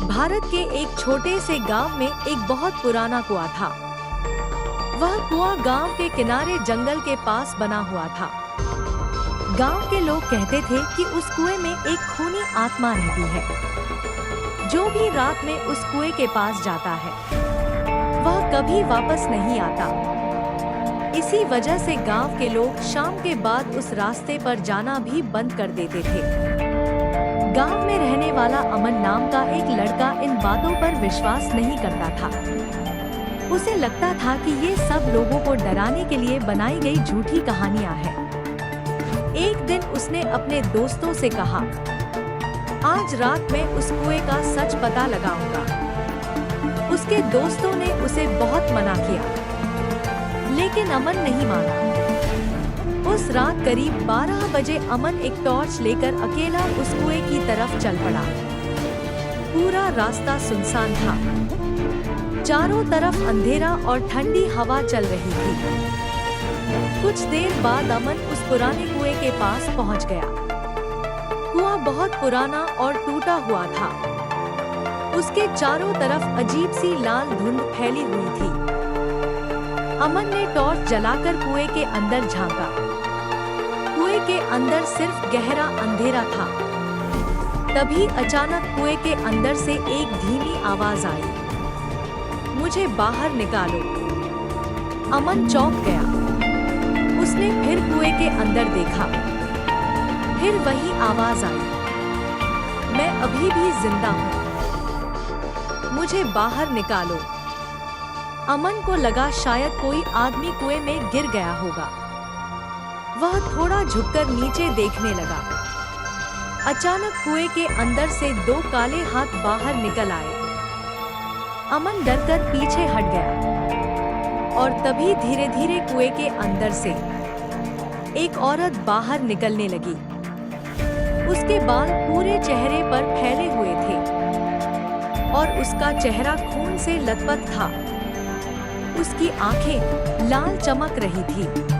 भारत के एक छोटे से गांव में एक बहुत पुराना कुआं था। वह कुआं गांव के किनारे जंगल के पास बना हुआ था। गांव के लोग कहते थे कि उस कुएं में एक खूनी आत्मा रहती है। जो भी रात में उस कुएं के पास जाता है वह कभी वापस नहीं आता। इसी वजह से गांव के लोग शाम के बाद उस रास्ते पर जाना भी बंद कर देते थे। गांव में रहने वाला अमन नाम का एक लड़का इन बातों पर विश्वास नहीं करता था। उसे लगता था कि ये सब लोगों को डराने के लिए बनाई गई झूठी कहानियां हैं। एक दिन उसने अपने दोस्तों से कहा, आज रात में उस कुएं का सच पता लगाऊंगा। उसके दोस्तों ने उसे बहुत मना किया, लेकिन अमन नहीं माना। उस रात करीब 12 बजे अमन एक टॉर्च लेकर अकेला उस कुएं की तरफ चल पड़ा। पूरा रास्ता सुनसान था। चारों तरफ अंधेरा और ठंडी हवा चल रही थी। कुछ देर बाद अमन उस पुराने कुएं के पास पहुंच गया। कुआं बहुत पुराना और टूटा हुआ था। उसके चारों तरफ अजीब सी लाल धुंध फैली हुई थी। अमन ने टॉर्च जलाकर कुएं के अंदर झांका। कुएं के अंदर सिर्फ गहरा अंधेरा था। तभी अचानक कुएं के अंदर से एक धीमी आवाज आई, मुझे बाहर निकालो। अमन चौंक गया। उसने फिर कुएं के अंदर देखा। फिर वही आवाज आई, मैं अभी भी जिंदा हूँ, मुझे बाहर निकालो। अमन को लगा शायद कोई आदमी कुएं में गिर गया होगा। वह थोड़ा झुककर नीचे देखने लगा। अचानक कुएं के अंदर से 2 काले हाथ बाहर निकल आए। अमन डरकर पीछे हट गया और तभी धीरे धीरे कुएं के अंदर से एक औरत बाहर निकलने लगी। उसके बाल पूरे चेहरे पर फैले हुए थे और उसका चेहरा खून से लथपथ था। उसकी आंखें लाल चमक रही थी।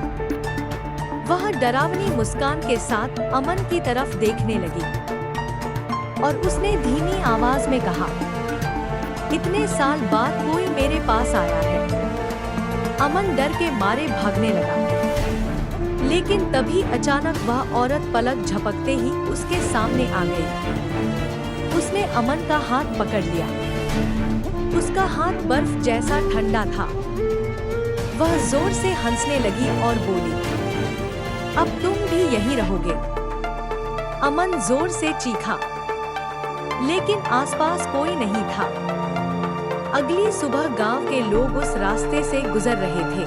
वह डरावनी मुस्कान के साथ अमन की तरफ देखने लगी और उसने धीमी आवाज में कहा, इतने साल बाद कोई मेरे पास आया है। अमन डर के मारे भागने लगा, लेकिन तभी अचानक वह औरत पलक झपकते ही उसके सामने आ गई। उसने अमन का हाथ पकड़ लिया। उसका हाथ बर्फ जैसा ठंडा था। वह जोर से हंसने लगी और बोली, अब तुम भी यहीं रहोगे। अमन जोर से चीखा, लेकिन आसपास कोई नहीं था। अगली सुबह गांव के लोग उस रास्ते से गुजर रहे थे।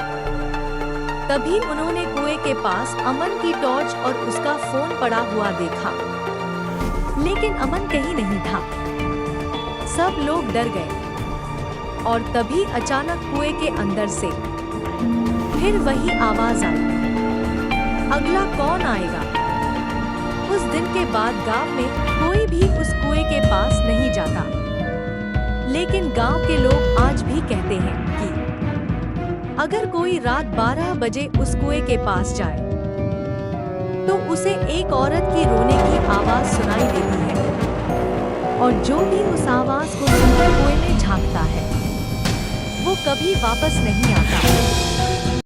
तभी उन्होंने कुएं के पास अमन की टॉर्च और उसका फोन पड़ा हुआ देखा, लेकिन अमन कहीं नहीं था। सब लोग डर गए और तभी अचानक कुएं के अंदर से फिर वही आवाज आई, अगला कौन आएगा। उस दिन के बाद गांव में कोई भी उस कुएं के पास नहीं जाता, लेकिन गांव के लोग आज भी कहते हैं कि अगर कोई रात 12 बजे उस कुएं के पास जाए तो उसे एक औरत की रोने की आवाज सुनाई देती है और जो भी उस आवाज को सुनकर कुएं में झांकता है वो कभी वापस नहीं आता।